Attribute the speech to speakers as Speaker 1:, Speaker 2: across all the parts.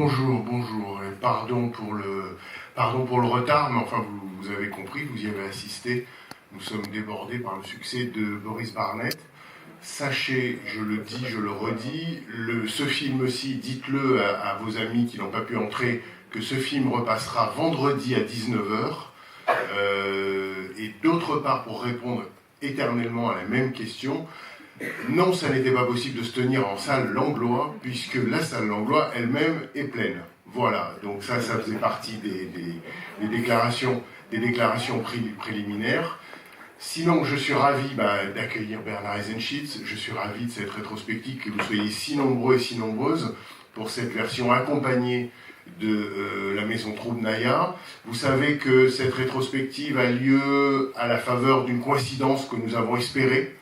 Speaker 1: Bonjour, et pardon pour le retard, mais enfin vous avez compris, vous y avez assisté, nous sommes débordés par le succès de Boris Barnett. Sachez, je le dis, je le redis, ce film-ci, dites-le à vos amis qui n'ont pas pu entrer, que ce film repassera vendredi à 19h. Et d'autre part, pour répondre éternellement à la même question, non, ça n'était pas possible de se tenir en salle Langlois, puisque la salle Langlois elle-même est pleine. Voilà, donc ça faisait partie des déclarations préliminaires. Sinon, je suis ravi d'accueillir Bernard Eisenschitz, je suis ravi de cette rétrospective, que vous soyez si nombreux et si nombreuses pour cette version accompagnée de la Maison Troubnaïa. Vous savez que cette rétrospective a lieu à la faveur d'une coïncidence que nous avons espérée.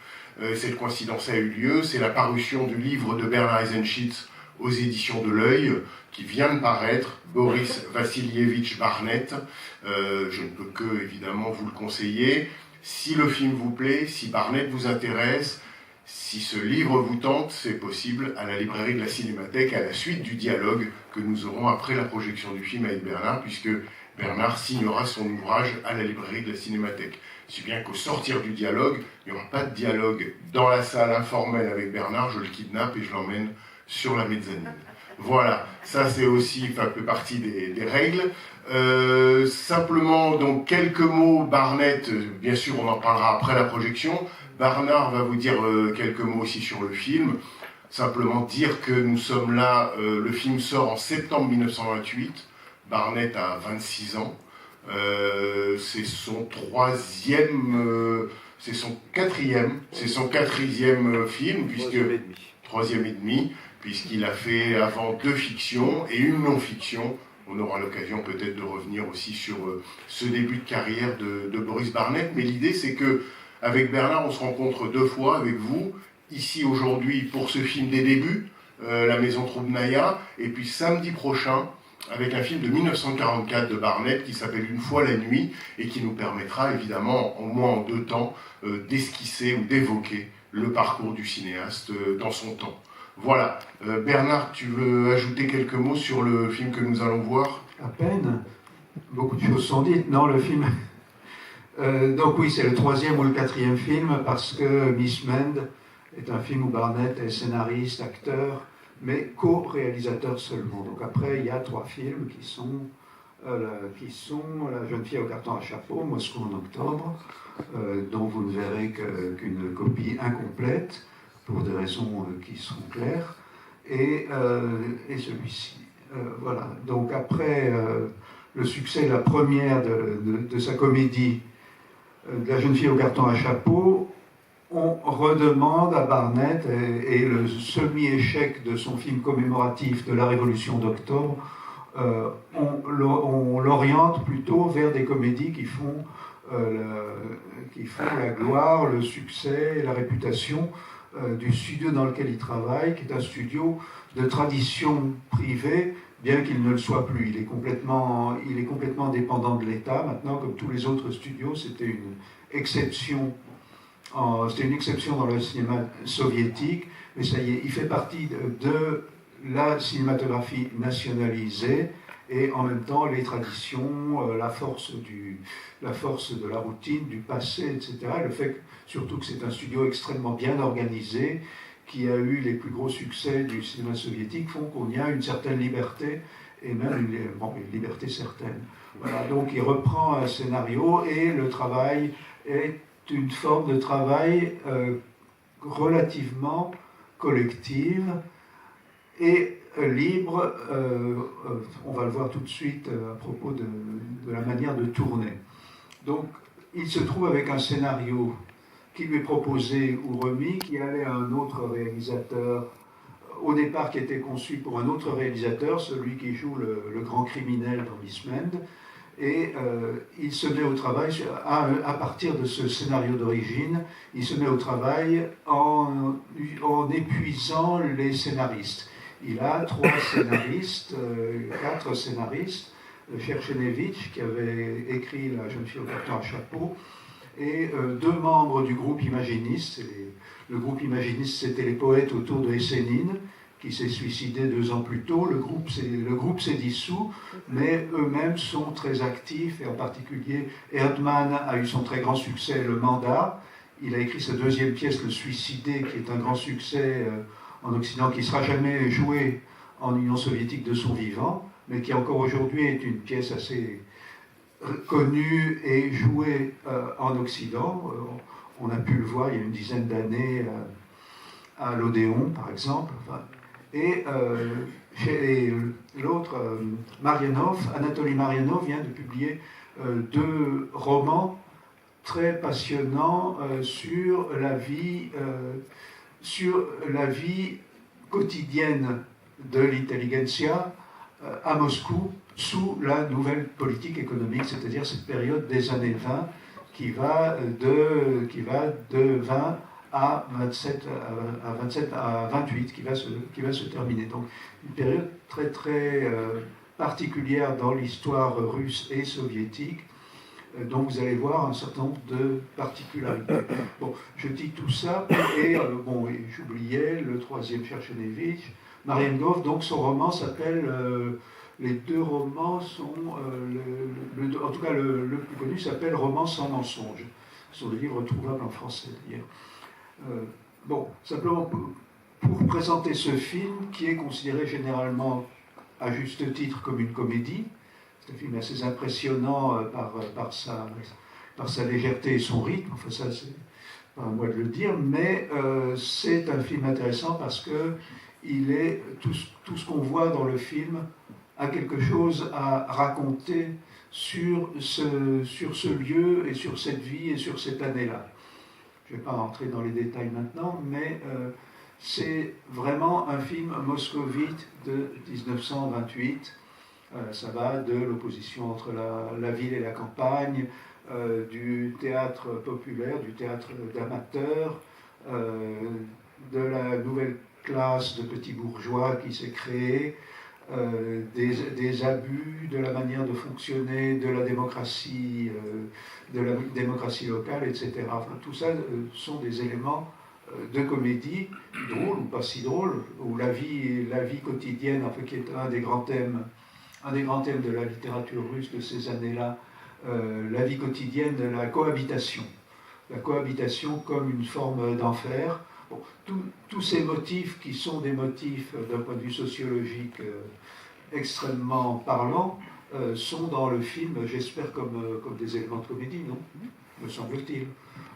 Speaker 1: Cette coïncidence a eu lieu, c'est la parution du livre de Bernard Eisenschitz aux éditions de l'Œil, qui vient de paraître, Boris Vassilievitch Barnett. Je ne peux que, évidemment, vous le conseiller. Si le film vous plaît, si Barnett vous intéresse, si ce livre vous tente, c'est possible à la librairie de la Cinémathèque, à la suite du dialogue que nous aurons après la projection du film avec Bernard, puisque Bernard signera son ouvrage à la librairie de la Cinémathèque. Si bien qu'au sortir du dialogue, il n'y aura pas de dialogue dans la salle informelle avec Bernard, je le kidnappe et je l'emmène sur la mezzanine. Voilà, ça c'est aussi, fait partie des règles. Simplement, donc, quelques mots, Barnett, bien sûr on en parlera après la projection. Bernard va vous dire quelques mots aussi sur le film. Simplement dire que nous sommes là, le film sort en septembre 1928, Barnett a 26 ans. C'est son quatrième film, troisième et demi, puisqu'il a fait avant 2 fictions et une non-fiction. On aura l'occasion peut-être de revenir aussi sur ce début de carrière de Boris Barnett, mais l'idée c'est que avec Bernard on se rencontre 2 fois avec vous, ici aujourd'hui pour ce film des débuts, La Maison Troubnaïa, et puis samedi prochain avec un film de 1944 de Barnett qui s'appelle Une fois la nuit et qui nous permettra évidemment, au moins en 2 temps, d'esquisser ou d'évoquer le parcours du cinéaste dans son temps. Voilà. Bernard, tu veux ajouter quelques mots sur le film que nous allons voir?
Speaker 2: À peine. Beaucoup de choses sont dites. Non, le film... donc oui, c'est le 3e ou le 4e film parce que Miss Mend est un film où Barnett est scénariste, acteur, mais co-réalisateur seulement. Donc après, il y a 3 films qui sont La jeune fille au carton à chapeau, Moscou en octobre, dont vous ne verrez qu'une copie incomplète, pour des raisons qui seront claires, et celui-ci. Voilà. Donc après le succès de la première de sa comédie, de La jeune fille au carton à chapeau, on redemande à Barnett, et le semi-échec de son film commémoratif de la Révolution d'octobre, on l'oriente plutôt vers des comédies qui font la gloire, le succès, la réputation du studio dans lequel il travaille, qui est un studio de tradition privée, bien qu'il ne le soit plus. Il est complètement dépendant de l'État. Maintenant, comme tous les autres studios, c'était une exception dans le cinéma soviétique, mais ça y est, il fait partie de la cinématographie nationalisée, et en même temps les traditions, la force de la routine, du passé, etc. Le fait surtout que c'est un studio extrêmement bien organisé, qui a eu les plus gros succès du cinéma soviétique, font qu'on y a une certaine liberté, et même une liberté certaine. Voilà, donc il reprend un scénario, et le travail est une forme de travail relativement collective et libre. On va le voir tout de suite à propos de la manière de tourner. Donc, il se trouve avec un scénario qui lui est proposé ou remis, qui allait à un autre réalisateur, au départ qui était conçu pour un autre réalisateur, celui qui joue le grand criminel dans Miss Mend, et il se met au travail, à partir de ce scénario d'origine, il se met au travail en épuisant les scénaristes. Il a 3 scénaristes, 4 scénaristes, Cherchenevitch, qui avait écrit La jeune fille au carton à chapeau, et 2 membres du groupe imaginiste. Le groupe imaginiste, c'était les poètes autour de Essénine, qui s'est suicidé 2 ans plus tôt. Le groupe s'est dissous, mais eux-mêmes sont très actifs, et en particulier Erdmann a eu son très grand succès, Le Mandat. Il a écrit sa 2e pièce, Le Suicidé, qui est un grand succès en Occident, qui ne sera jamais joué en Union soviétique de son vivant, mais qui encore aujourd'hui est une pièce assez connue et jouée en Occident. On a pu le voir il y a une dizaine d'années à l'Odéon, par exemple. Enfin, et l'autre, Anatoly Marianov vient de publier 2 romans très passionnants sur la vie quotidienne de l'intelligentsia à Moscou sous la nouvelle politique économique, c'est-à-dire cette période des années 20 qui va de 20 à 27 à 28 qui va se terminer. Donc une période très très particulière dans l'histoire russe et soviétique, dont vous allez voir un certain nombre de particularités. Bon, je dis tout ça, et j'oubliais le 3e Cherchenevitch, Marienhof. Donc son roman s'appelle, les 2 romans sont, en tout cas le plus connu s'appelle Roman sans mensonge. Ce sont des livres trouvables en français d'ailleurs. Simplement pour présenter ce film qui est considéré généralement à juste titre comme une comédie. C'est un film assez impressionnant par sa légèreté et son rythme, enfin ça c'est pas à moi de le dire, mais c'est un film intéressant parce que tout ce qu'on voit dans le film a quelque chose à raconter sur ce lieu et sur cette vie et sur cette année-là. Je ne vais pas rentrer dans les détails maintenant, mais c'est vraiment un film moscovite de 1928. Ça va de l'opposition entre la ville et la campagne, du théâtre populaire, du théâtre d'amateur, de la nouvelle classe de petits bourgeois qui s'est créée, des abus de la manière de fonctionner, de la démocratie locale, etc. Enfin, tout ça sont des éléments de comédie, drôles ou pas si drôles, où la vie quotidienne, enfin, qui est un des grands thèmes de la littérature russe de ces années-là, la vie quotidienne, la cohabitation comme une forme d'enfer. Bon, tous ces motifs qui sont des motifs d'un point de vue sociologique extrêmement parlants sont dans le film, j'espère, comme des éléments de comédie, non ? Me semble-t-il.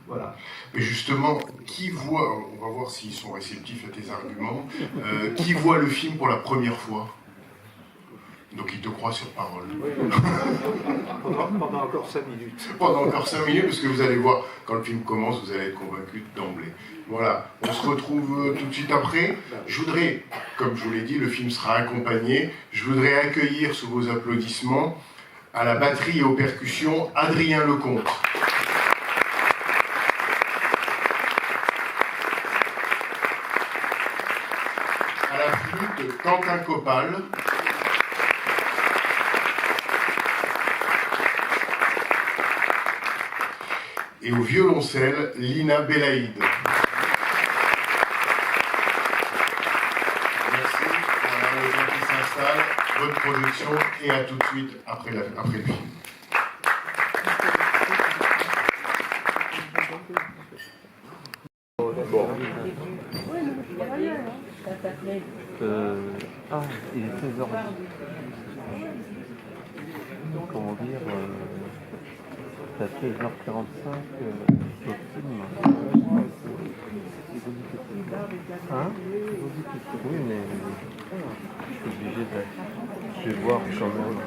Speaker 2: Voilà.
Speaker 1: Mais justement, qui voit, on va voir s'ils sont réceptifs à tes arguments, qui voit le film pour la première fois ? Donc il te croit sur parole.
Speaker 2: Oui. Pendant encore 5 minutes.
Speaker 1: Pendant encore 5 minutes, parce que vous allez voir, quand le film commence, vous allez être convaincu d'emblée. Voilà, on se retrouve tout de suite après. Je voudrais, comme je vous l'ai dit, le film sera accompagné. Je voudrais accueillir sous vos applaudissements, à la batterie et aux percussions, Adrien Lecomte. À la flûte, Quentin Copal. Et au violoncelle, Lina Belaïd. Merci. Voilà les gens qui s'installent. Bonne projection et à tout de suite après le film.
Speaker 3: Il est 16h. Comment dire c'est à 16h45 le film. Hein? Oui, mais je suis obligé de... Je vais voir quand même.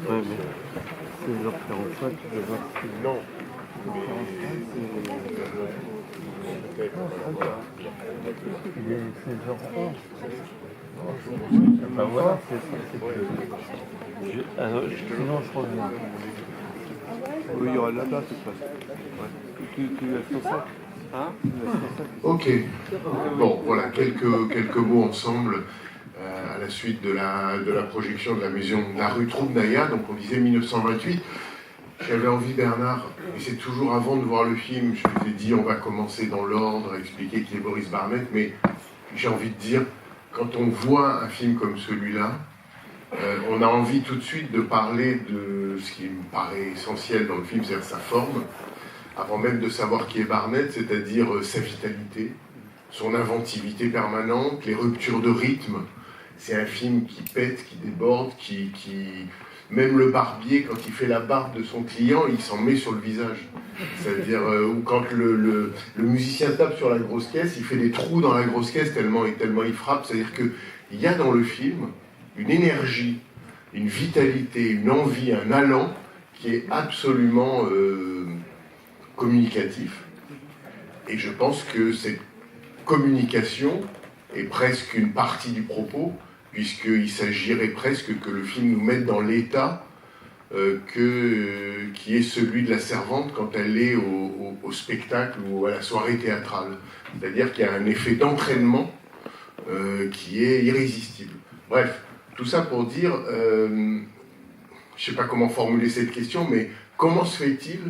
Speaker 3: Ouais, mais 16h45, je vais voir si... Non. Il est 16h11. Ben voilà, c'est ça. Sinon, je reviens. Oui, il y aura de la place, de toute façon. Tu as ça? Hein?
Speaker 1: Ok. Bon, voilà, quelques mots ensemble à la suite de la projection de la maison de la rue Troubnaïa, donc on disait 1928. J'avais envie, Bernard, et c'est toujours avant de voir le film, je vous ai dit on va commencer dans l'ordre, expliquer qui est Boris Barnett, mais j'ai envie de dire, quand on voit un film comme celui-là, on a envie tout de suite de parler de ce qui me paraît essentiel dans le film, c'est-à-dire sa forme, avant même de savoir qui est Barnett, c'est-à-dire sa vitalité, son inventivité permanente, les ruptures de rythme. C'est un film qui pète, qui déborde, même le barbier, quand il fait la barbe de son client, il s'en met sur le visage. C'est-à-dire, ou quand le musicien tape sur la grosse caisse, il fait des trous dans la grosse caisse tellement il frappe. C'est-à-dire qu'il y a dans le film une énergie, une vitalité, une envie, un allant qui est absolument communicatif. Et je pense que cette communication est presque une partie du propos, puisqu'il s'agirait presque que le film nous mette dans l'état qui est celui de la servante quand elle est au spectacle ou à la soirée théâtrale. C'est-à-dire qu'il y a un effet d'entraînement qui est irrésistible. Bref, tout ça pour dire, je ne sais pas comment formuler cette question, mais comment se fait-il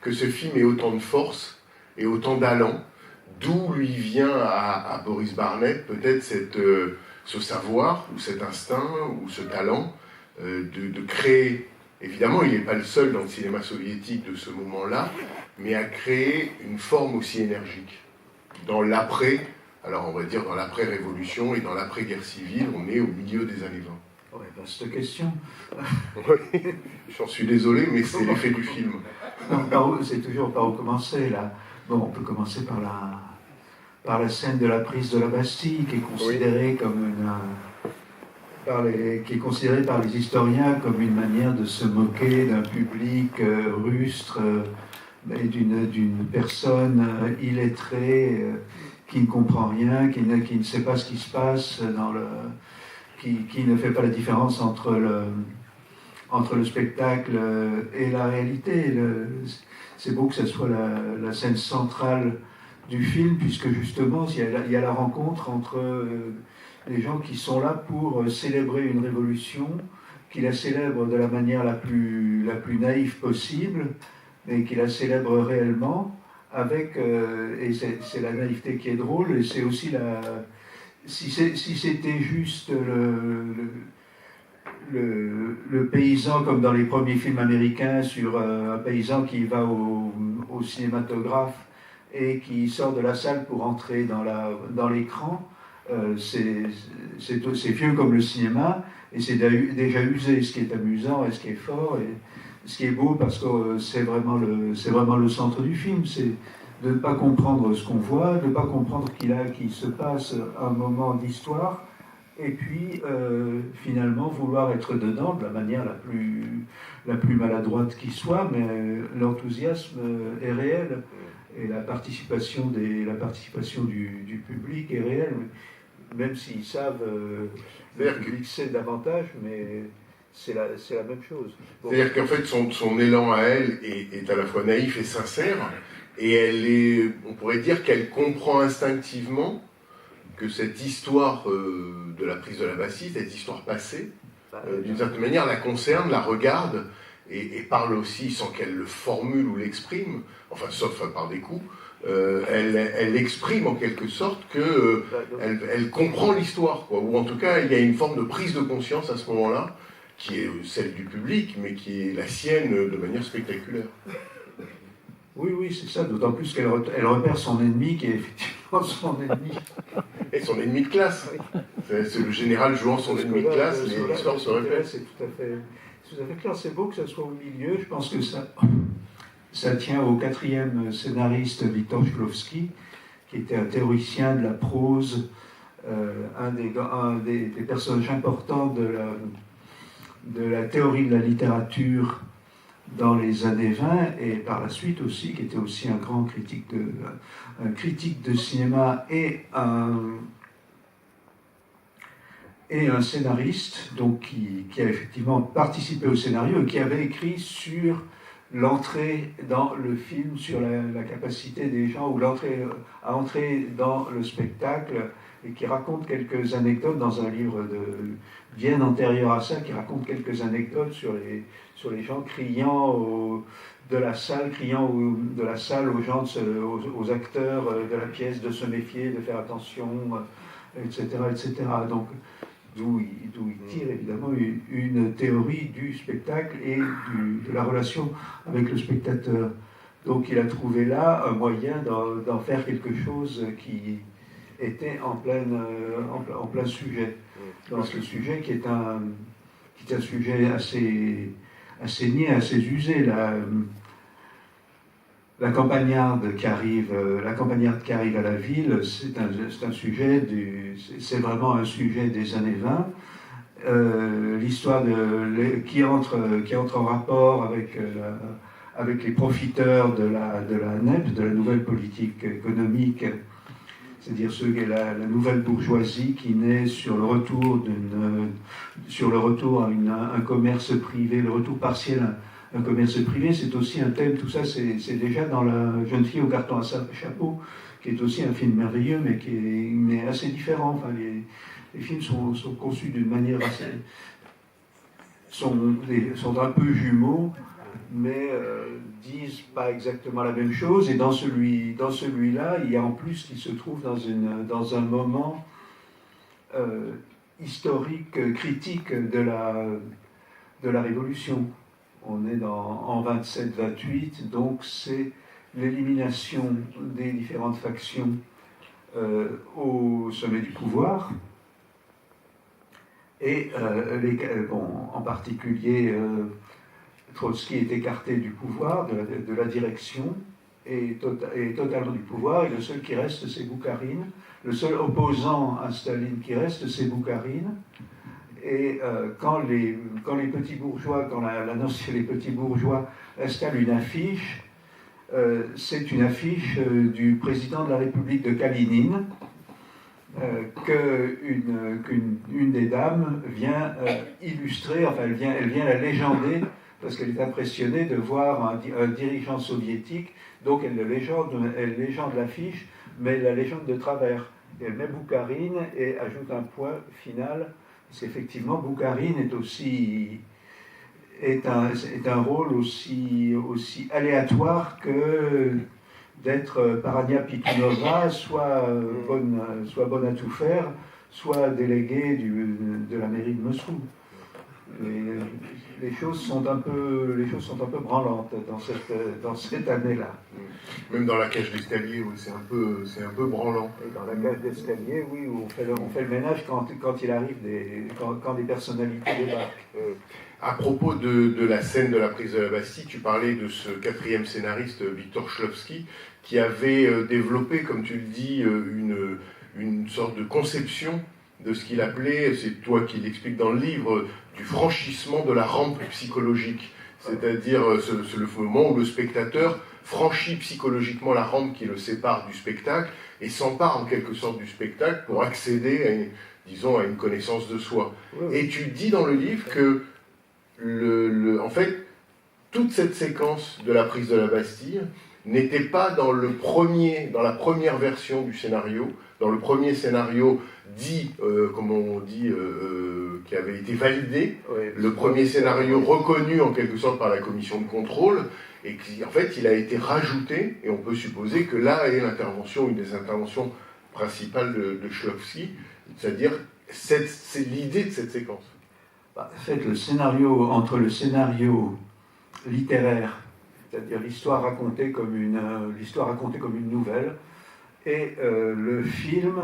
Speaker 1: que ce film ait autant de force et autant d'allant? D'où lui vient à Boris Barnett peut-être ce savoir, ou cet instinct, ou ce talent de créer. Évidemment, il n'est pas le seul dans le cinéma soviétique de ce moment-là, mais à créer une forme aussi énergique. Dans l'après, alors on va dire dans l'après-révolution et dans l'après-guerre civile, on est au milieu des années 20.
Speaker 2: Ouais, vaste question.
Speaker 1: Oui, j'en suis désolé, mais c'est l'effet du film.
Speaker 2: C'est toujours par où commencer, là. Bon, on peut commencer par la scène de la prise de la Bastille, qui est considérée comme qui est considérée par les historiens comme une manière de se moquer d'un public rustre et d'une personne illettrée qui ne comprend rien, qui ne sait pas ce qui se passe, qui ne fait pas la différence entre le spectacle et la réalité. C'est beau que ce soit la scène centrale du film, puisque justement il y a la rencontre entre les gens qui sont là pour célébrer une révolution, qui la célèbrent de la manière la plus naïve possible, mais qui la célèbrent réellement, et c'est la naïveté qui est drôle, et c'est aussi si c'était juste le paysan, comme dans les premiers films américains, sur un paysan qui va au cinématographe et qui sort de la salle pour entrer dans l'écran, c'est vieux comme le cinéma, et c'est déjà usé, ce qui est amusant et ce qui est fort, et ce qui est beau, parce que c'est vraiment le centre du film, c'est de ne pas comprendre ce qu'on voit, de ne pas comprendre qu'il se passe un moment d'histoire, et puis finalement vouloir être dedans de la manière la plus maladroite qui soit, mais l'enthousiasme est réel, et la participation du public est réelle, même s'ils savent le public sait davantage, mais c'est la même chose. Bon.
Speaker 1: C'est-à-dire qu'en fait son élan à elle est à la fois naïf et sincère, et on pourrait dire qu'elle comprend instinctivement que cette histoire de la prise de la Bastille, cette histoire passée, d'une certaine manière, la concerne, la regarde, et parle aussi, sans qu'elle le formule ou l'exprime, enfin, sauf par des coups, elle exprime en quelque sorte qu'elle comprend l'histoire, quoi. Ou en tout cas, il y a une forme de prise de conscience à ce moment-là, qui est celle du public, mais qui est la sienne de manière spectaculaire.
Speaker 2: Oui, c'est ça, d'autant plus qu'elle repère son ennemi, qui est effectivement son ennemi.
Speaker 1: Et son ennemi de classe. C'est le général jouant son ennemi de classe, l'histoire se répète.
Speaker 2: C'est tout à fait clair, c'est beau que ça soit au milieu. Je pense que ça tient au quatrième scénariste, Victor Shklovsky, qui était un théoricien de la prose, un des personnages importants de la théorie de la littérature dans les années 20, et par la suite aussi, qui était aussi un grand critique de cinéma et un scénariste, donc qui a effectivement participé au scénario et qui avait écrit sur l'entrée dans le film, sur la capacité des gens, ou à entrer dans le spectacle, et qui raconte quelques anecdotes dans un livre bien antérieur à ça, qui raconte quelques anecdotes sur les gens criant de la salle aux gens, aux acteurs de la pièce de se méfier, de faire attention, etc., etc. Donc, d'où il tire évidemment une théorie du spectacle et de la relation avec le spectateur. Donc il a trouvé là un moyen d'en faire quelque chose qui était en plein sujet. Dans ce sujet qui est un sujet assez niais, assez usé. La campagnarde qui arrive à la ville, c'est un sujet c'est vraiment un sujet des années 20. L'histoire qui entre en rapport avec les profiteurs de la NEP, de la nouvelle politique économique, c'est-à-dire la nouvelle bourgeoisie qui naît sur le retour à un commerce privé, le retour partiel à un commerce privé. C'est aussi un thème, tout ça c'est déjà dans La jeune fille au carton à chapeau, qui est aussi un film merveilleux, mais qui est assez différent. Enfin, les films sont conçus d'une manière assez... sont un peu jumeaux, mais disent pas exactement la même chose. Et dans celui-là, il y a en plus qui se trouve dans un moment historique, critique de la Révolution. On est en 27-28, donc c'est l'élimination des différentes factions au sommet du pouvoir. Et en particulier, Trotsky est écarté du pouvoir, de la direction, et totalement du pouvoir, et le seul qui reste, c'est Boukharine. Le seul opposant à Staline qui reste, c'est Boukharine. Et quand les petits bourgeois, les petits bourgeois installent une affiche, c'est une affiche du président de la République de Kalinine, qu'une des dames vient illustrer, enfin elle vient la légender, parce qu'elle est impressionnée de voir un dirigeant soviétique, donc elle légende l'affiche, mais elle la légende de travers. Et elle met Boukharine et ajoute un point final, parce qu'effectivement Boukharine est un rôle aussi aléatoire que d'être Parania Pitunova, soit bonne à tout faire, soit délégué de la mairie de Moscou. Les choses sont un peu branlantes dans cette année-là.
Speaker 1: Même dans la cage d'escalier, oui, c'est un peu branlant.
Speaker 2: Et dans la cage d'escalier, oui, où on fait le ménage quand il arrive quand des personnalités débarquent.
Speaker 1: À propos de la scène de la prise de la Bastille, tu parlais de ce quatrième scénariste, Victor Shklovsky, qui avait développé, comme tu le dis, une sorte de conception de ce qu'il appelait, c'est toi qui l'expliques dans le livre, du franchissement de la rampe psychologique. C'est-à-dire le moment où le spectateur franchit psychologiquement la rampe qui le sépare du spectacle et s'empare en quelque sorte du spectacle pour accéder à une connaissance de soi. Oui. Et tu dis dans le livre que en fait, toute cette séquence de la prise de la Bastille n'était pas dans la première version du scénario, dans le premier scénario dit, qui avait été validé, oui, le premier scénario reconnu en quelque sorte par la commission de contrôle, et qui, en fait, il a été rajouté, et on peut supposer que là est une des interventions principales de Shklovsky, c'est-à-dire c'est l'idée de cette séquence.
Speaker 2: En fait, entre le scénario littéraire, c'est-à-dire l'histoire racontée comme une nouvelle, et le film,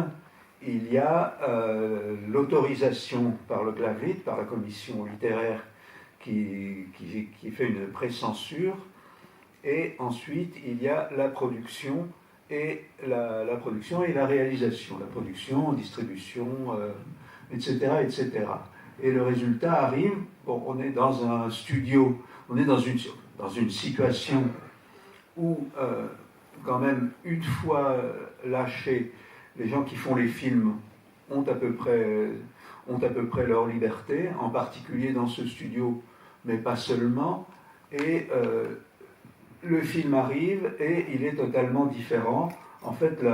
Speaker 2: il y a l'autorisation par le Glavlit, par la commission littéraire qui fait une pré-censure, et ensuite il y a la production et la réalisation, la production, distribution, etc., etc. Et le résultat arrive, on est dans un studio, on est dans une situation où, quand même, une fois lâchés, les gens qui font les films ont à peu près leur liberté, en particulier dans ce studio, mais pas seulement. Et le film arrive et il est totalement différent en fait,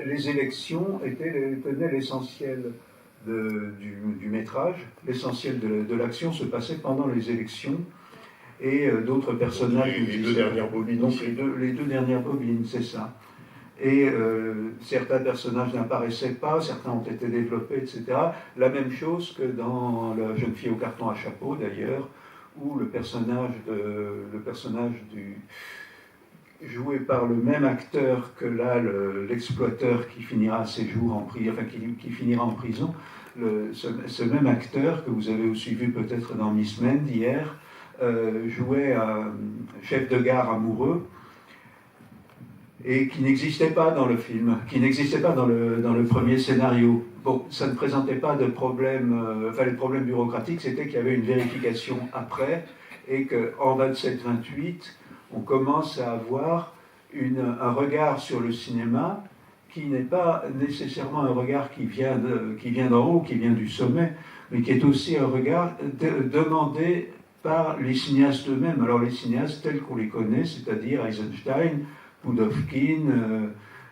Speaker 2: les élections tenaient l'essentiel du métrage. L'essentiel de l'action se passait pendant les élections. Et d'autres personnages...
Speaker 1: Les deux dernières bobines.
Speaker 2: Donc les deux dernières bobines, c'est ça. Et certains personnages n'apparaissaient pas, certains ont été développés, etc. La même chose que dans La jeune fille au carton à chapeau, d'ailleurs, où le personnage joué par le même acteur que là, l'exploiteur qui finira ses jours en prison, enfin qui finira en prison, ce même acteur que vous avez aussi vu peut-être dans Miss Mend hier, jouait un chef de gare amoureux et qui n'existait pas dans le film, qui n'existait pas dans le premier scénario. Bon, ça ne présentait pas de problème, enfin les problèmes bureaucratiques, c'était qu'il y avait une vérification après et qu'en 27-28, on commence à avoir un regard sur le cinéma qui n'est pas nécessairement un regard qui vient d'en haut, qui vient du sommet, mais qui est aussi un regard demandé par les cinéastes eux-mêmes. Alors les cinéastes tels qu'on les connaît, c'est-à-dire Eisenstein, Pudovkin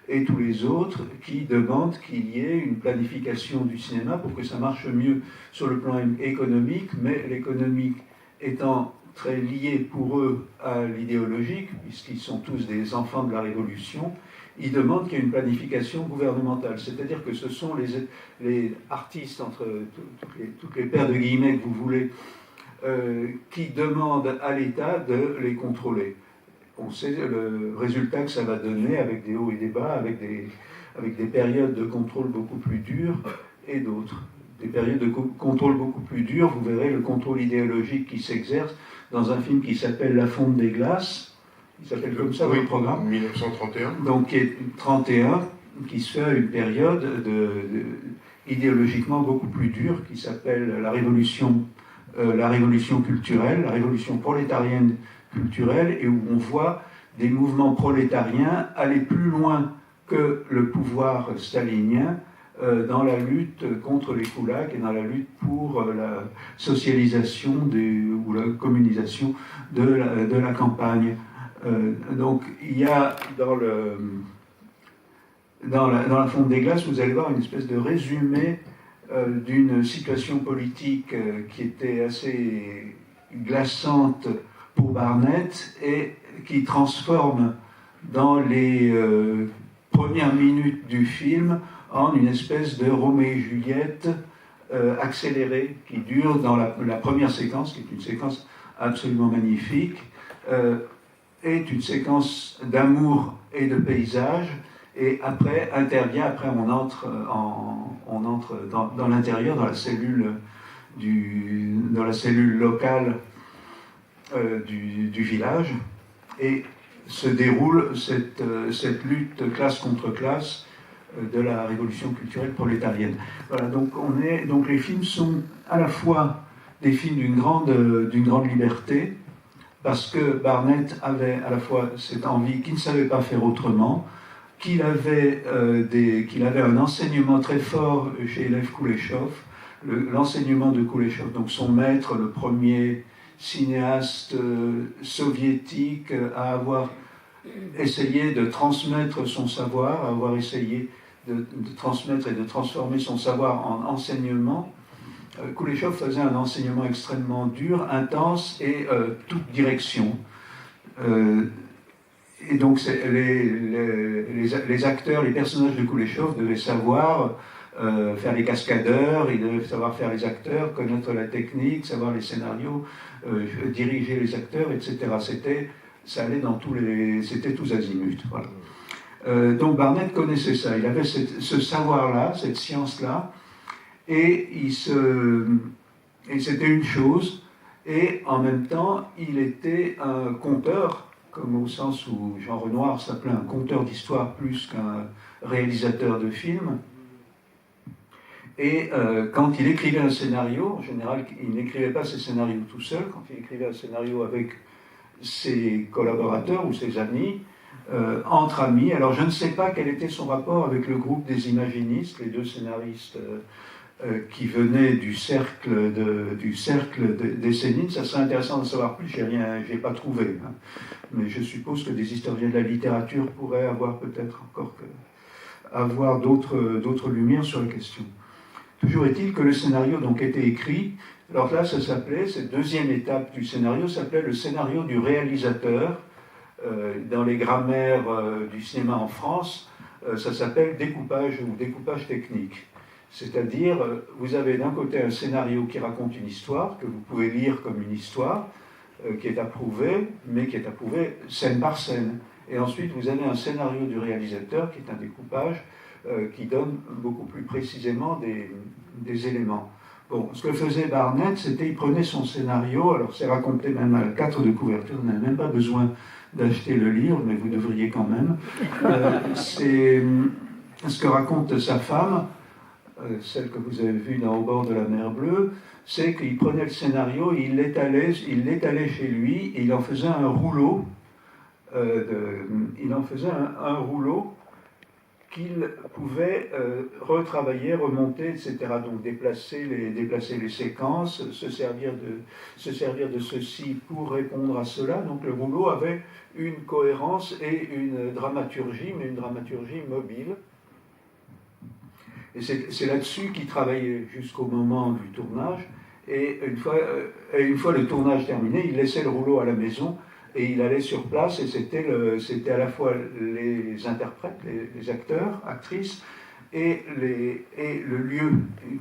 Speaker 2: et tous les autres, qui demandent qu'il y ait une planification du cinéma pour que ça marche mieux sur le plan économique, mais l'économique étant très lié pour eux à l'idéologique, puisqu'ils sont tous des enfants de la Révolution, ils demandent qu'il y ait une planification gouvernementale. C'est-à-dire que ce sont les artistes, entre toutes les paires de guillemets que vous voulez, qui demandent à l'État de les contrôler. On sait le résultat que ça va donner avec des hauts et des bas, avec des périodes de contrôle beaucoup plus dures et d'autres. Des périodes de contrôle beaucoup plus dures, vous verrez le contrôle idéologique qui s'exerce dans un film qui s'appelle La fonte des glaces. Il s'appelle comme ça, le programme.
Speaker 1: 1931.
Speaker 2: Donc, qui est 31, qui se fait une période idéologiquement beaucoup plus dure, qui s'appelle la révolution culturelle, la révolution prolétarienne culturelle, et où on voit des mouvements prolétariens aller plus loin que le pouvoir stalinien dans la lutte contre les koulaks et dans la lutte pour la socialisation ou la communisation de la campagne. Donc il y a dans la fonte des glaces, vous allez voir une espèce de résumé d'une situation politique qui était assez glaçante pour Barnett et qui transforme dans les premières minutes du film en une espèce de Roméo et Juliette accélérée qui dure dans la première séquence, qui est une séquence absolument magnifique, est une séquence d'amour et de paysage, et après on entre dans l'intérieur, dans la cellule locale du village, et se déroule cette lutte classe contre classe de la révolution culturelle prolétarienne. Voilà, donc les films sont à la fois des films d'une grande liberté, parce que Barnett avait à la fois cette envie qu'il ne savait pas faire autrement, qu'il avait un enseignement très fort chez Lev Kuleshov, l'enseignement de Kuleshov, donc son maître, le premier cinéaste soviétique à avoir essayé de transmettre son savoir, à avoir essayé de transmettre et de transformer son savoir en enseignement. Kuleshov faisait un enseignement extrêmement dur, intense et toute direction. Et donc les acteurs, les personnages de Kuleshov devaient savoir faire les cascadeurs, ils devaient savoir faire les acteurs, connaître la technique, savoir les scénarios, diriger les acteurs, etc. Ça allait dans c'était tous azimuts. Voilà. Donc Barnett connaissait ça, il avait ce savoir-là, cette science-là, et c'était une chose, et en même temps, il était un conteur, comme au sens où Jean Renoir s'appelait un conteur d'histoire plus qu'un réalisateur de films. Et quand il écrivait un scénario, en général, il n'écrivait pas ses scénarios tout seul, quand il écrivait un scénario avec ses collaborateurs ou ses amis, entre amis. Alors je ne sais pas quel était son rapport avec le groupe des imaginistes, les deux scénaristes qui venait du cercle d'Essénine. Ça serait intéressant de savoir plus, je n'ai pas trouvé. Hein. Mais je suppose que des historiens de la littérature pourraient avoir peut-être encore d'autres lumières sur la question. Toujours est-il que le scénario donc était écrit. Alors là, cette deuxième étape du scénario s'appelait le scénario du réalisateur. Dans les grammaires du cinéma en France, ça s'appelle découpage ou découpage technique. C'est-à-dire, vous avez d'un côté un scénario qui raconte une histoire, que vous pouvez lire comme une histoire, qui est approuvée, mais qui est approuvée scène par scène. Et ensuite, vous avez un scénario du réalisateur, qui est un découpage, qui donne beaucoup plus précisément des éléments. Bon, ce que faisait Barnett, c'était qu'il prenait son scénario, alors c'est raconté même à 4 de couverture, vous n'avez même pas besoin d'acheter le livre, mais vous devriez quand même. C'est ce que raconte sa femme, celle que vous avez vue dans Au bord de la mer bleue, c'est qu'il prenait le scénario, il l'étalait chez lui, et il en faisait un rouleau, un rouleau qu'il pouvait retravailler, remonter, etc. Donc déplacer les séquences, se servir de ceci pour répondre à cela. Donc le rouleau avait une cohérence et une dramaturgie, mais une dramaturgie mobile. Et c'est là-dessus qu'il travaillait jusqu'au moment du tournage. Et une fois le tournage terminé, il laissait le rouleau à la maison et il allait sur place, et c'était à la fois les interprètes, les acteurs, actrices, et le lieu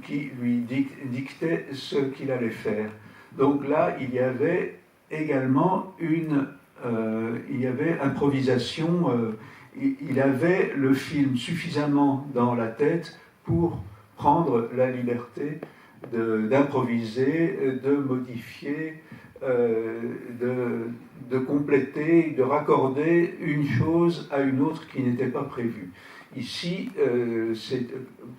Speaker 2: qui lui dictait ce qu'il allait faire. Donc là, il y avait également il y avait improvisation, il avait le film suffisamment dans la tête pour prendre la liberté d'improviser, de modifier, de compléter, de raccorder une chose à une autre qui n'était pas prévue. Ici,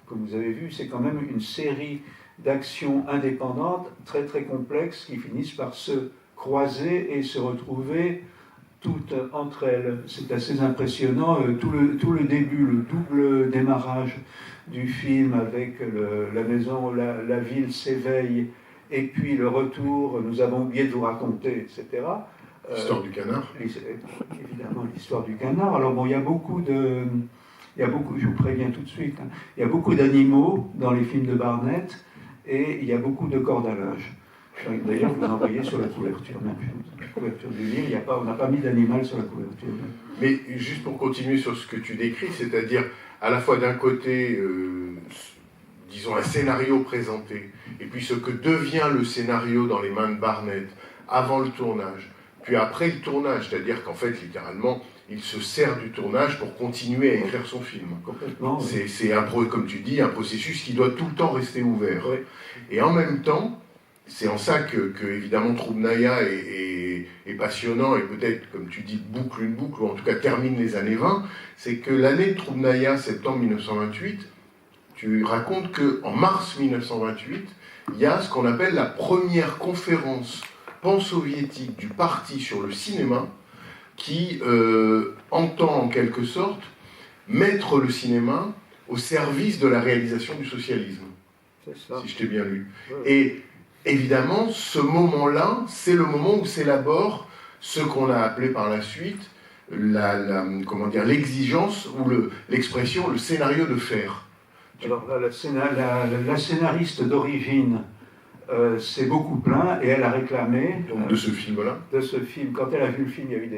Speaker 2: comme vous avez vu, c'est quand même une série d'actions indépendantes très très complexes qui finissent par se croiser et se retrouver toutes entre elles. C'est assez impressionnant, tout le début, le double démarrage du film avec la maison, la ville s'éveille, et puis le retour, nous avons oublié de vous raconter, etc.
Speaker 1: L'histoire du canard.
Speaker 2: Évidemment, l'histoire du canard. Alors bon, il y a beaucoup, je vous préviens tout de suite, hein, il y a beaucoup d'animaux dans les films de Barnett, et il y a beaucoup de cordes à linge. D'ailleurs, vous en voyez sur la couverture, même chose. La couverture du livre, on n'a pas mis d'animal sur la couverture.
Speaker 1: Mais juste pour continuer sur ce que tu décris, c'est-à-dire à la fois d'un côté, disons, un scénario présenté, et puis ce que devient le scénario dans les mains de Barnett avant le tournage, puis après le tournage, c'est-à-dire qu'en fait, littéralement, il se sert du tournage pour continuer à écrire son film.
Speaker 2: Complètement.
Speaker 1: C'est comme tu dis, un processus qui doit tout le temps rester ouvert.
Speaker 2: Oui.
Speaker 1: Et en même temps, c'est en ça que évidemment, Troubnaïa est passionnant, et peut-être, comme tu dis, boucle une boucle, ou en tout cas termine les années 20, c'est que l'année de Troubnaïa, septembre 1928, tu racontes qu'en mars 1928, il y a ce qu'on appelle la première conférence pan-soviétique du parti sur le cinéma, qui entend en quelque sorte mettre le cinéma au service de la réalisation du socialisme.
Speaker 2: C'est ça.
Speaker 1: Si je t'ai bien lu.
Speaker 2: Ouais.
Speaker 1: Et évidemment, ce moment-là, c'est le moment où s'élabore ce qu'on a appelé par la suite l'exigence ou l'expression, le scénario de fer.
Speaker 2: Alors là, la scénariste d'origine s'est beaucoup plaint, et elle a réclamé
Speaker 1: De ce film-là.
Speaker 2: de ce film. Quand elle a vu le film, il y a eu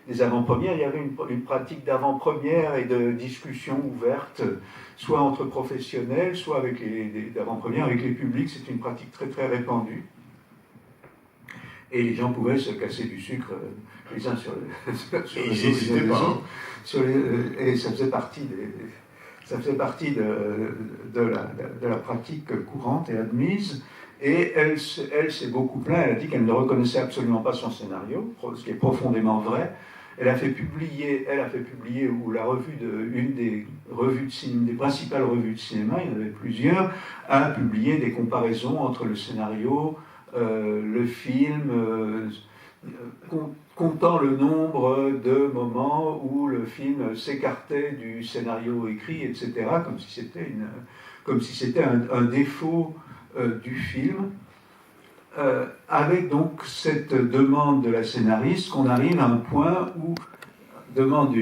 Speaker 2: des avant-premières, il y avait une pratique d'avant-première et de discussion ouverte, soit entre professionnels, soit avec d'avant-première avec les publics. C'est une pratique très très répandue. Et les gens pouvaient se casser du sucre les uns sur les autres.
Speaker 1: Et ils n'hésitaient pas.
Speaker 2: Et ça faisait partie de la pratique courante et admise. Et elle s'est beaucoup plainte, elle a dit qu'elle ne reconnaissait absolument pas son scénario, ce qui est profondément vrai. Elle a fait publier une des revues de cinéma, des principales revues de cinéma, il y en avait plusieurs, a publié des comparaisons entre le scénario, le film, comptant le nombre de moments où le film s'écartait du scénario écrit, etc., comme si c'était un défaut du film, avec donc cette demande de la scénariste qu'on arrive à un point où demande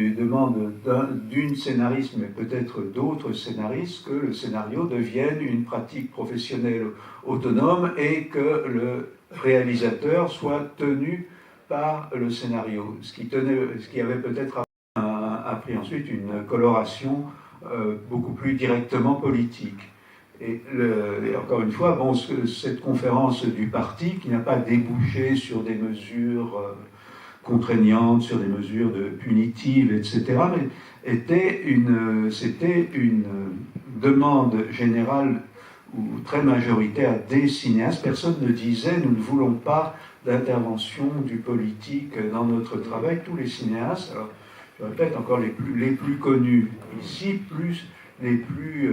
Speaker 2: d'une scénariste, mais peut-être d'autres scénaristes, que le scénario devienne une pratique professionnelle autonome et que le réalisateur soit tenu par le scénario, ce qui avait peut-être appris ensuite une coloration beaucoup plus directement politique. Et encore une fois, bon, cette conférence du parti, qui n'a pas débouché sur des mesures contraignantes, sur des mesures punitives, etc., mais c'était une demande générale ou très majoritaire des cinéastes. Personne ne disait « nous ne voulons pas d'intervention du politique dans notre travail ». Tous les cinéastes, alors je répète encore les plus connus ici, plus les plus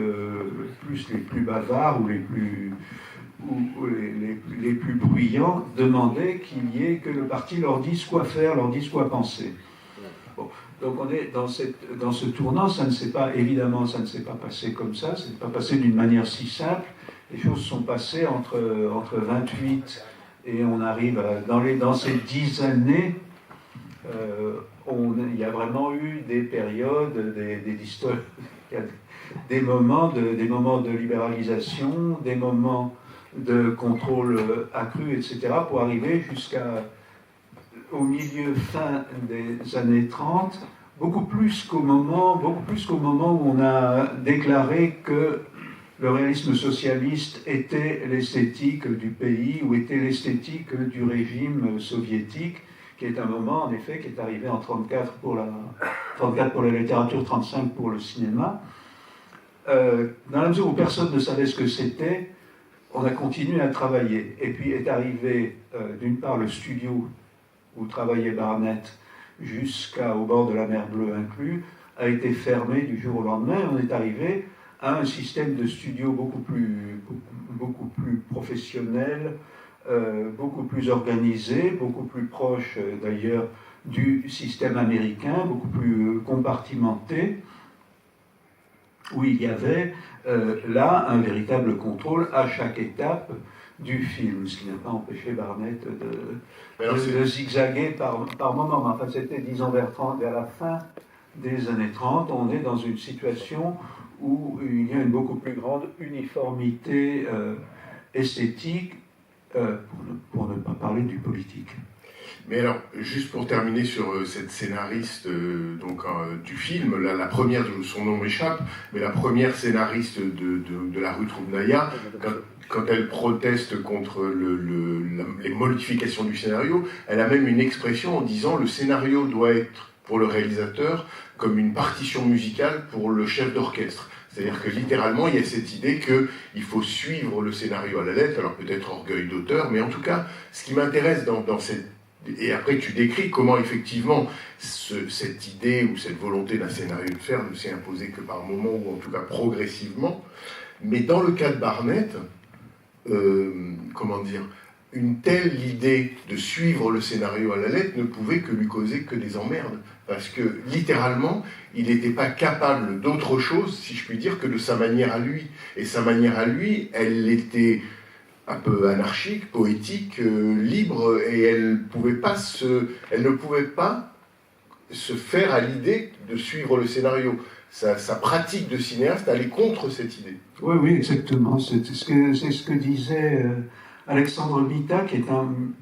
Speaker 2: bavards ou les plus bruyants, demandaient que le parti leur dise quoi faire, leur dise quoi penser. Bon, donc on est dans ce tournant. Évidemment, ça ne s'est pas passé comme ça, ça ne s'est pas passé d'une manière si simple. Les choses sont passées entre 28 et on arrive dans ces 10 années. Il y a vraiment eu des périodes, des moments de libéralisation, des moments de contrôle accru, etc., pour arriver jusqu'au fin des années 30, beaucoup plus qu'au moment où on a déclaré que le réalisme socialiste était l'esthétique du pays, ou était l'esthétique du régime soviétique, qui est un moment, en effet, qui est arrivé en 1934 pour la littérature, 1935 pour le cinéma. Dans la mesure où personne ne savait ce que c'était, on a continué à travailler. Et puis est arrivé, d'une part, le studio où travaillait Barnett, jusqu'au bord de la mer Bleue inclus, a été fermé du jour au lendemain. On est arrivé à un système de studio beaucoup plus professionnel, beaucoup plus organisé, beaucoup plus proche d'ailleurs du système américain, beaucoup plus compartimenté, où il y avait là un véritable contrôle à chaque étape du film, ce qui n'a pas empêché Barnett de zigzaguer par moment. Enfin, c'était, disons, vers la fin des années 30, on est dans une situation où il y a une beaucoup plus grande uniformité esthétique, pour ne pas parler du politique.
Speaker 1: Mais alors, juste pour terminer sur cette scénariste du film, la première, son nom m'échappe, mais la première scénariste de La Rue Troubnaïa, quand elle proteste contre les modifications du scénario, elle a même une expression en disant « le scénario doit être pour le réalisateur comme une partition musicale pour le chef d'orchestre ». C'est-à-dire que littéralement, il y a cette idée qu'il faut suivre le scénario à la lettre, alors peut-être orgueil d'auteur, mais en tout cas, ce qui m'intéresse dans cette... Et après, tu décris comment effectivement cette idée ou cette volonté d'un scénario de faire ne s'est imposée que par moments, ou en tout cas progressivement. Mais dans le cas de Barnett, une telle idée de suivre le scénario à la lettre ne pouvait que lui causer que des emmerdes. Parce que, littéralement, il n'était pas capable d'autre chose, si je puis dire, que de sa manière à lui. Et sa manière à lui, elle était un peu anarchique, poétique, libre, et elle ne pouvait pas se faire à l'idée de suivre le scénario. Sa pratique de cinéaste allait contre cette idée.
Speaker 2: Oui, exactement. C'est ce que disait Alexandre Mita,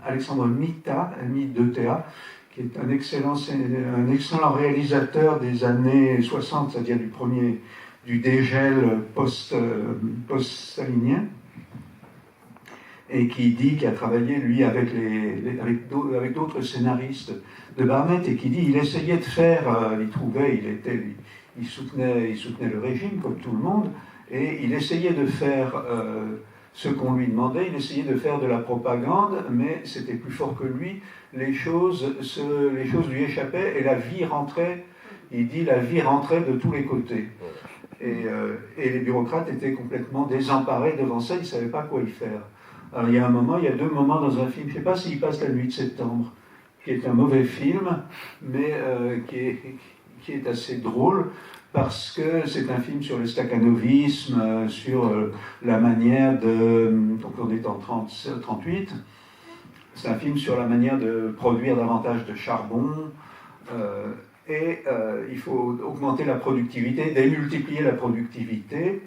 Speaker 2: Alexandre Mita, M-I-2-T-A, qui est un excellent réalisateur des années 60, c'est-à-dire du dégel post-stalinien, et qui a travaillé, lui, avec d'autres scénaristes de Barnett, et qui dit, il essayait de faire, il soutenait le régime, comme tout le monde, et il essayait de faire ce qu'on lui demandait, il essayait de faire de la propagande, mais c'était plus fort que lui, les choses lui échappaient, et la vie rentrait de tous les côtés. Et les bureaucrates étaient complètement désemparés devant ça, ils ne savaient pas quoi y faire. Alors il y a deux moments dans un film, je ne sais pas s'il passe la nuit de septembre, qui est un mauvais film, mais qui est assez drôle, parce que c'est un film sur le stakhanovisme, sur la manière de... Donc on est en 38, c'est un film sur la manière de produire davantage de charbon, il faut augmenter la productivité, démultiplier la productivité,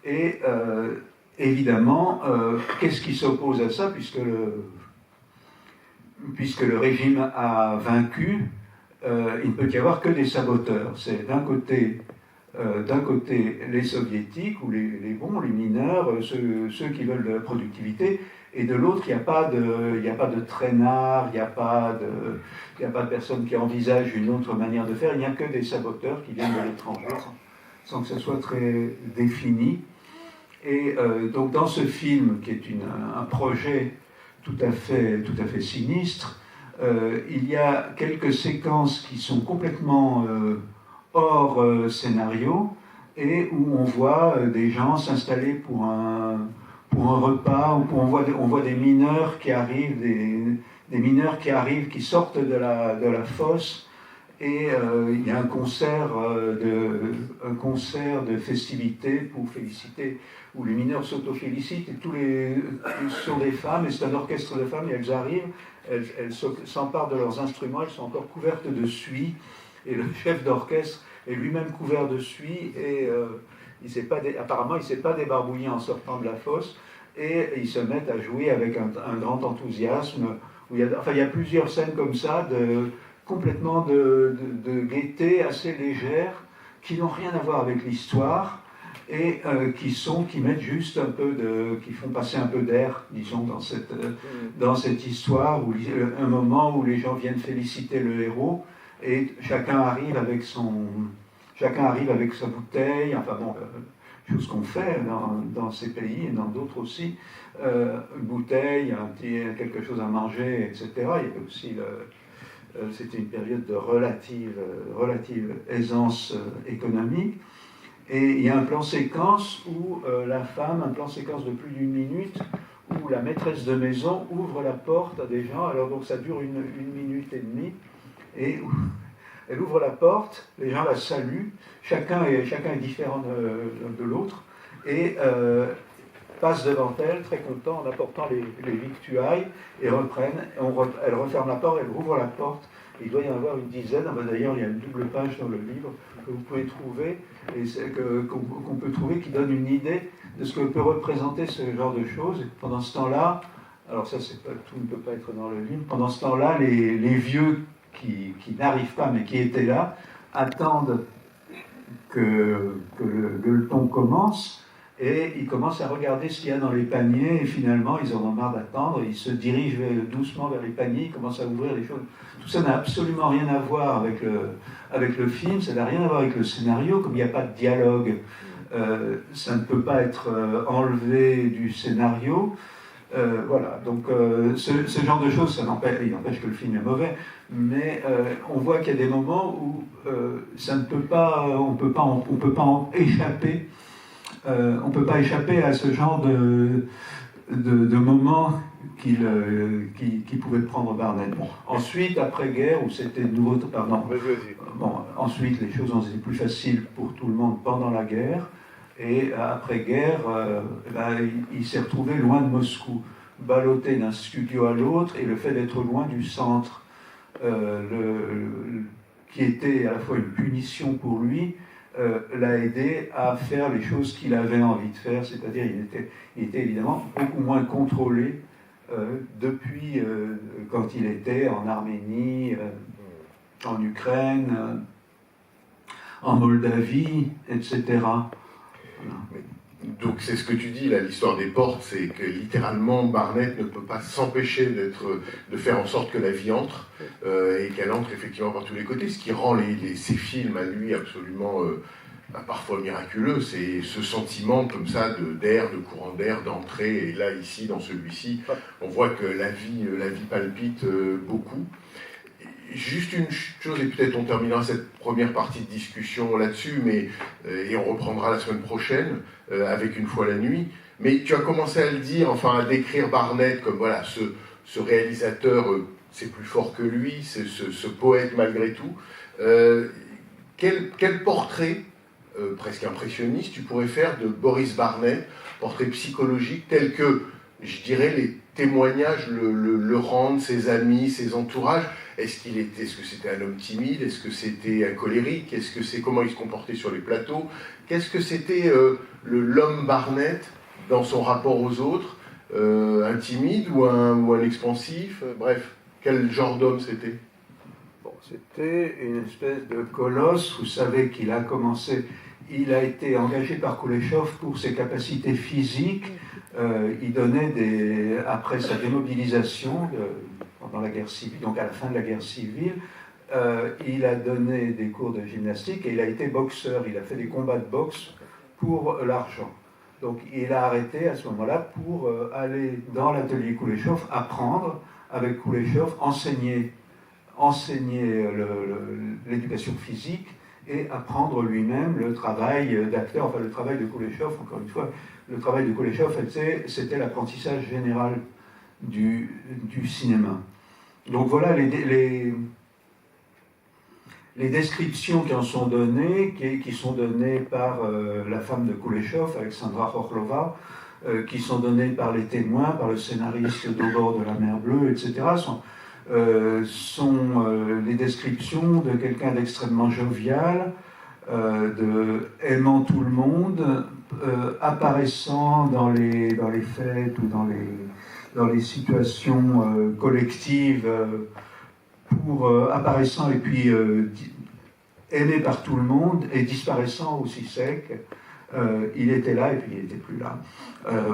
Speaker 2: et évidemment, qu'est-ce qui s'oppose à ça, puisque le régime a vaincu, il ne peut y avoir que des saboteurs. C'est d'un côté les soviétiques, ou les bons, les mineurs, ceux qui veulent de la productivité, et de l'autre, il n'y a pas de traînards, il n'y a pas de personnes qui envisagent une autre manière de faire, il n'y a que des saboteurs qui viennent de l'étranger, sans que ce soit très défini. Et donc dans ce film, qui est un projet tout à fait sinistre, il y a quelques séquences qui sont complètement hors scénario, et où on voit des gens s'installer pour un repas, où on voit des mineurs qui arrivent, des mineurs qui sortent de la fosse, et il y a un concert de festivités pour féliciter, où les mineurs s'auto-félicitent, et ce sont des femmes, et c'est un orchestre de femmes, et elles arrivent, elles s'emparent de leurs instruments, elles sont encore couvertes de suie, et le chef d'orchestre est lui-même couvert de suie, et apparemment il ne s'est pas débarbouillé en sortant de la fosse, et ils se mettent à jouer avec un grand enthousiasme. Il y a plusieurs scènes comme ça, complètement de gaieté assez légère, qui n'ont rien à voir avec l'histoire, et qui mettent juste qui font passer un peu d'air, disons, dans cette histoire, un moment où les gens viennent féliciter le héros, et chacun arrive avec sa bouteille, enfin bon, chose qu'on fait dans ces pays et dans d'autres aussi, une bouteille, quelque chose à manger, etc. Il y avait aussi c'était une période de relative aisance économique. Et il y a un plan séquence où un plan séquence de plus d'une minute, où la maîtresse de maison ouvre la porte à des gens, alors donc ça dure une minute et demie, et elle ouvre la porte, les gens la saluent, chacun est différent de l'autre, et passe devant elle, très content, en apportant les victuailles, et elle referme la porte, elle rouvre la porte, il doit y en avoir une dizaine. D'ailleurs, il y a une double page dans le livre que vous pouvez trouver, et qu'on peut trouver, qui donne une idée de ce que peut représenter ce genre de choses. Et pendant ce temps-là, alors ça, tout ne peut pas être dans le livre, pendant ce temps-là, les vieux qui n'arrivent pas, mais qui étaient là, attendent que le gueuleton commence, et ils commencent à regarder ce qu'il y a dans les paniers, et finalement, ils en ont marre d'attendre, ils se dirigent doucement vers les paniers, ils commencent à ouvrir les choses. Tout ça n'a absolument rien à voir avec le film, ça n'a rien à voir avec le scénario, comme il n'y a pas de dialogue, ça ne peut pas être enlevé du scénario. Voilà, donc ce genre de choses, il n'empêche que le film est mauvais, mais on voit qu'il y a des moments où ça ne peut pas, on peut pas en échapper. On ne peut pas échapper à ce genre de moments qui pouvait prendre Barnett. Bon, ensuite, après-guerre, où c'était de nouveau... Pardon. Ensuite, les choses ont été plus faciles pour tout le monde pendant la guerre. Et après-guerre, il s'est retrouvé loin de Moscou, ballotté d'un studio à l'autre, et le fait d'être loin du centre, qui était à la fois une punition pour lui, l'a aidé à faire les choses qu'il avait envie de faire, c'est-à-dire il était évidemment beaucoup moins contrôlé depuis quand il était en Arménie, en Ukraine, en Moldavie, etc. Voilà.
Speaker 1: Donc c'est ce que tu dis, là, l'histoire des portes, c'est que littéralement Barnett ne peut pas s'empêcher de faire en sorte que la vie entre, et qu'elle entre effectivement par tous les côtés, ce qui rend ces films à lui absolument parfois miraculeux, c'est ce sentiment comme ça de courant d'air, d'entrée, et là ici dans celui-ci, on voit que la vie palpite beaucoup. Juste une chose, et peut-être on terminera cette première partie de discussion là-dessus, et on reprendra la semaine prochaine avec Une fois la nuit. Mais tu as commencé à le dire, enfin à décrire Barnett comme voilà ce réalisateur c'est plus fort que lui, c'est ce poète malgré tout. Quel portrait, presque impressionniste, tu pourrais faire de Boris Barnett, portrait psychologique tel que, je dirais, les témoignages le rendent, ses amis, ses entourages? Est-ce que c'était un homme timide? Est-ce que c'était un colérique? Comment il se comportait sur les plateaux? Qu'est-ce que c'était l'homme Barnett dans son rapport aux autres? Un timide ou un expansif? Bref, quel genre d'homme c'était?
Speaker 2: Bon, c'était une espèce de colosse. Vous savez qu'il a commencé, il a été engagé par Kuleshov pour ses capacités physiques. Il donnait après sa démobilisation pendant la guerre civile, donc à la fin de la guerre civile, il a donné des cours de gymnastique et il a été boxeur. Il a fait des combats de boxe pour l'argent. Donc il a arrêté à ce moment-là pour aller dans l'atelier Kuleshov, apprendre avec Kuleshov, enseigner l'éducation physique et apprendre lui-même le travail d'acteur, enfin le travail de Kuleshov, encore une fois, le travail de Kuleshov, c'était l'apprentissage général du cinéma. Donc voilà les descriptions qui en sont données, qui sont données par la femme de Kuleshov, Alexandra Khokhlova, qui sont données par les témoins, par le scénariste d'Au bord de la mer Bleue, etc., sont les descriptions de quelqu'un d'extrêmement jovial, aimant tout le monde, apparaissant dans les fêtes ou dans les situations collectives, apparaissant et puis aimé par tout le monde et disparaissant aussi sec. Il était là et puis il n'était plus là.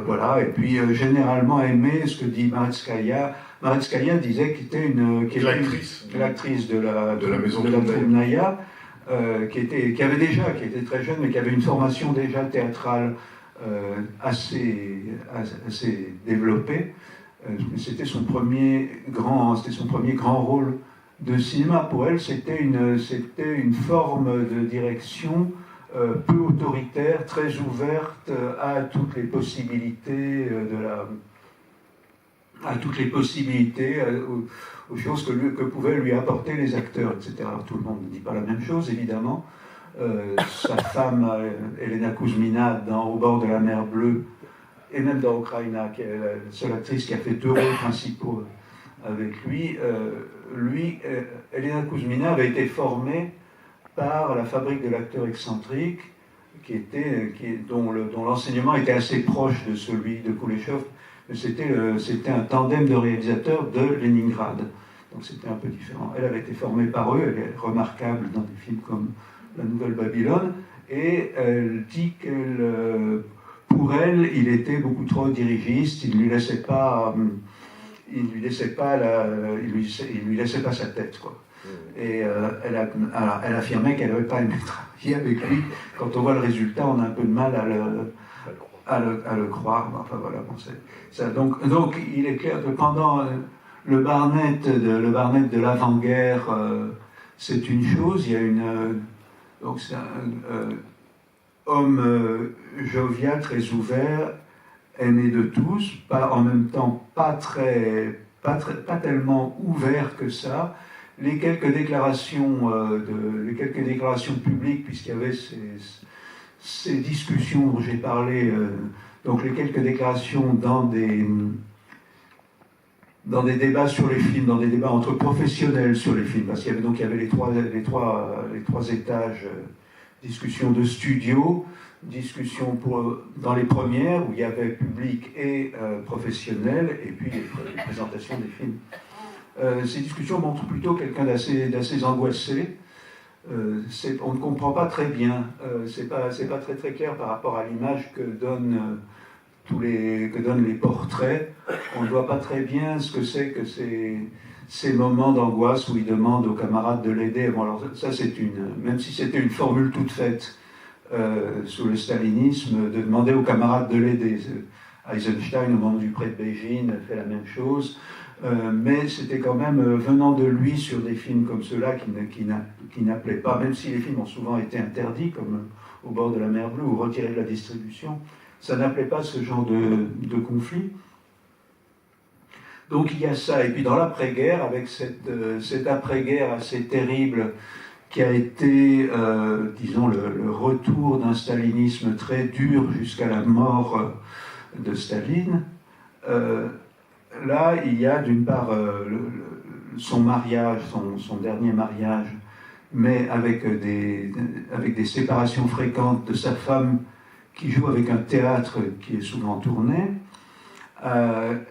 Speaker 2: Voilà, et puis généralement aimé, ce que dit Maretskaya. Maretskaya disait qu'il était l'actrice de la
Speaker 1: maison
Speaker 2: de la Troumnaïa, qui était très jeune, mais qui avait une formation déjà théâtrale assez développée. C'était son premier grand rôle de cinéma. Pour elle, c'était une forme de direction peu autoritaire, très ouverte à toutes les possibilités aux choses que pouvaient lui apporter les acteurs, etc. Alors, tout le monde ne dit pas la même chose, évidemment. Sa femme, Elena Kuzmina, Au bord de la mer Bleue, et même dans Ukraina, qui est la seule actrice qui a fait 2 rôles principaux avec lui, Elena Kuzmina avait été formée par la fabrique de l'acteur excentrique, dont l'enseignement était assez proche de celui de Kuleshov. C'était un tandem de réalisateurs de Leningrad, donc c'était un peu différent. Elle avait été formée par eux, elle est remarquable dans des films comme La Nouvelle Babylone, et elle dit pour elle, il était beaucoup trop dirigiste, il lui laissait pas sa tête, quoi. Et elle affirmait qu'elle n'avait pas aimé travailler avec lui. Quand on voit le résultat, on a un peu de mal à le croire. Enfin voilà, bon, ça. Donc il est clair que pendant le Barnett de l'avant-guerre, c'est une chose. Il y a donc c'est un homme jovial, très ouvert, aimé de tous, en même temps pas tellement ouvert que ça. Les quelques déclarations publiques, puisqu'il y avait ces discussions dont j'ai parlé, donc les quelques déclarations dans des débats sur les films, dans des débats entre professionnels sur les films, parce qu'il y avait les trois étages, discussions de studio, discussions dans les premières où il y avait public et professionnel, et puis les présentations des films. Ces discussions montrent plutôt quelqu'un d'assez angoissé. On ne comprend pas très bien, c'est pas très très clair par rapport à l'image que donnent les portraits. On ne voit pas très bien ce que c'est que ces moments d'angoisse où il demande aux camarades de l'aider. Bon, alors ça même si c'était une formule toute faite sous le stalinisme, de demander aux camarades de l'aider. Eisenstein, au moment du prêt de Beijing, fait la même chose. Mais c'était quand même venant de lui sur des films comme ceux-là qui n'appelaient pas, même si les films ont souvent été interdits, comme Au bord de la mer Bleue, ou retirés de la distribution, ça n'appelait pas ce genre de conflit. Donc il y a ça, et puis dans l'après-guerre, avec cette après-guerre assez terrible qui a été, disons, le retour d'un stalinisme très dur jusqu'à la mort de Staline, là il y a d'une part son mariage, son dernier mariage, mais avec des séparations fréquentes de sa femme qui joue avec un théâtre qui est souvent tourné,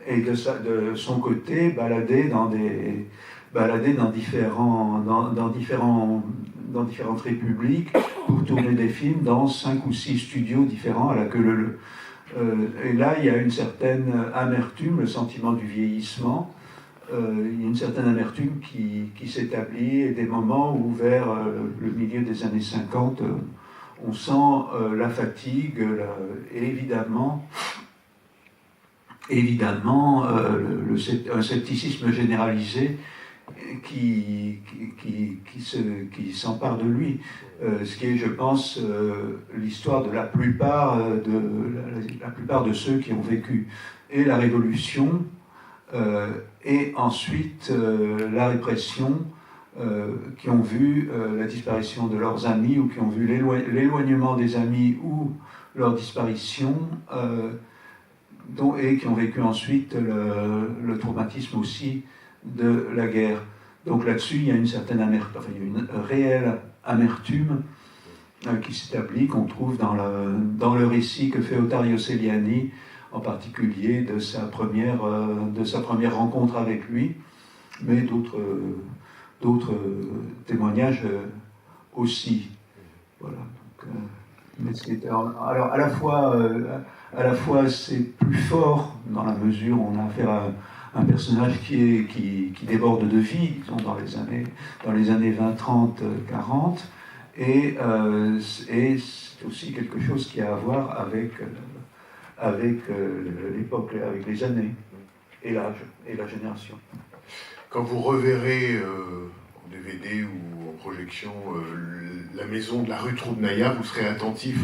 Speaker 2: et de son côté balader dans différentes républiques pour tourner des films dans 5 ou 6 studios différents à la queue leu. Et là, il y a une certaine amertume, le sentiment du vieillissement. Il y a une certaine amertume qui s'établit, et des moments où, vers le milieu des années 50, on sent la fatigue, et évidemment un scepticisme généralisé qui s'empare de lui. Ce qui est, je pense, l'histoire de la plupart de ceux qui ont vécu et la Révolution, et ensuite la répression, qui ont vu la disparition de leurs amis, ou qui ont vu l'éloignement des amis ou leur disparition, et qui ont vécu ensuite le traumatisme aussi de la guerre. Donc là-dessus, il y a une certaine une réelle amertume qui s'établit, qu'on trouve dans le récit que fait Ottario Celiani, en particulier de sa première rencontre avec lui, mais d'autres témoignages aussi. Voilà. Alors à la fois c'est plus fort dans la mesure où on a affaire à un personnage qui déborde de vie, disons, dans les années 20, 30, 40, et c'est aussi quelque chose qui a à voir avec l'époque, avec les années, et l'âge, et la génération.
Speaker 1: Quand vous reverrez en DVD ou en projection La maison de la rue Troudnaïa, vous serez attentif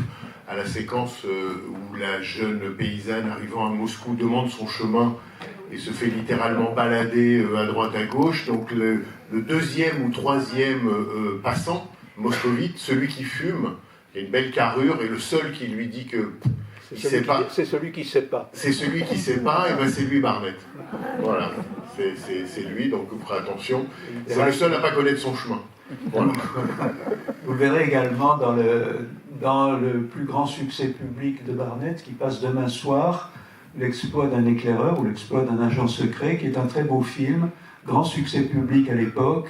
Speaker 1: à la séquence où la jeune paysanne arrivant à Moscou demande son chemin et se fait littéralement balader à droite à gauche. Donc le deuxième ou troisième passant, moscovite, celui qui fume, il a une belle carrure, et le seul qui lui dit que
Speaker 2: c'est celui qui ne sait pas.
Speaker 1: C'est celui qui ne sait pas, et ben c'est lui Barnett. Voilà, c'est lui, donc vous ferez attention. C'est le seul à ne pas connaître son chemin. Voilà.
Speaker 2: Vous le verrez également dans le plus grand succès public de Barnett, qui passe demain soir, L'exploit d'un éclaireur ou l'exploit d'un agent secret, qui est un très beau film, grand succès public à l'époque,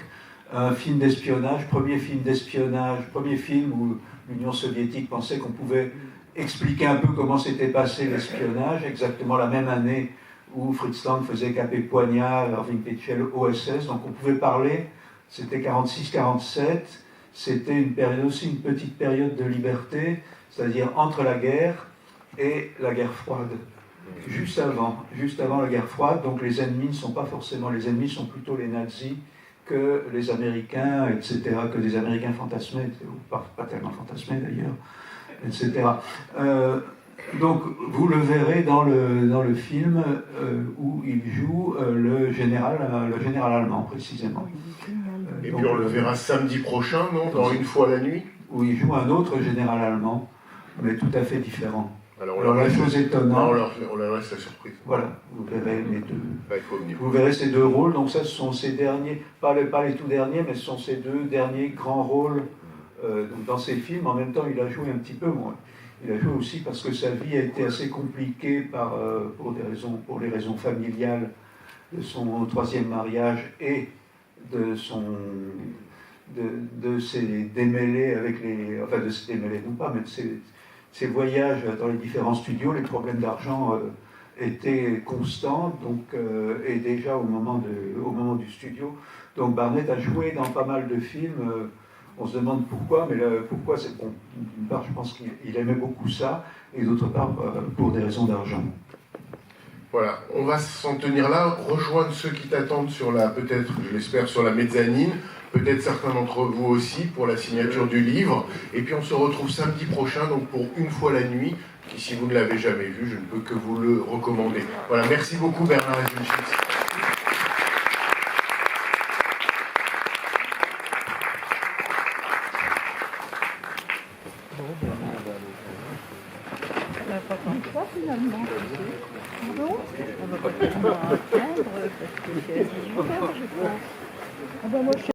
Speaker 2: un film d'espionnage, premier film où l'Union soviétique pensait qu'on pouvait expliquer un peu comment s'était passé l'espionnage, exactement la même année où Fritz Lang faisait Capet Poignard, Irving Pitchell, OSS, donc on pouvait parler, c'était 46-47, c'était une période aussi, une petite période de liberté, c'est-à-dire entre la guerre et la guerre froide. Juste avant la guerre froide, donc les ennemis ne sont pas forcément, les ennemis sont plutôt les nazis que les Américains, etc., que les Américains fantasmés, ou pas tellement fantasmés d'ailleurs, etc. Donc vous le verrez dans le film où il joue le général allemand précisément.
Speaker 1: Et donc, puis on le verra samedi prochain, non, dans Une fois la nuit,
Speaker 2: où il joue un autre général allemand, mais tout à fait différent.
Speaker 1: Alors
Speaker 2: la chose étonnante.
Speaker 1: On leur laisse la surprise.
Speaker 2: Voilà, vous verrez les deux.
Speaker 1: Bah, il faut venir.
Speaker 2: Vous verrez ces deux rôles. Donc ça, ce sont ces derniers, pas les tout derniers, mais ce sont ces deux derniers grands rôles dans ces films. En même temps, il a joué un petit peu moins. Il a joué aussi parce que sa vie a été assez compliquée pour les raisons familiales de son troisième mariage et de ses démêlés avec les, enfin de ses démêlés non pas, mais de ses voyages dans les différents studios. Les problèmes d'argent étaient constants, donc et déjà au moment du studio. Donc Barnett a joué dans pas mal de films. On se demande pourquoi, mais pourquoi, c'est bon. D'une part, je pense qu'il aimait beaucoup ça, et d'autre part, pour des raisons d'argent.
Speaker 1: Voilà, on va s'en tenir là, rejoindre ceux qui t'attendent sur peut-être, je l'espère, sur la mezzanine, peut-être certains d'entre vous aussi pour la signature du livre, et puis on se retrouve samedi prochain, donc pour Une fois la nuit, qui, si vous ne l'avez jamais vu, je ne peux que vous le recommander. Voilà, merci beaucoup Bernard Eisenschitz.
Speaker 4: n'a pas tant que ça finalement. Pardon? On va pas tellement attendre parce que c'est à 18h, je pense. Ah ben moi, je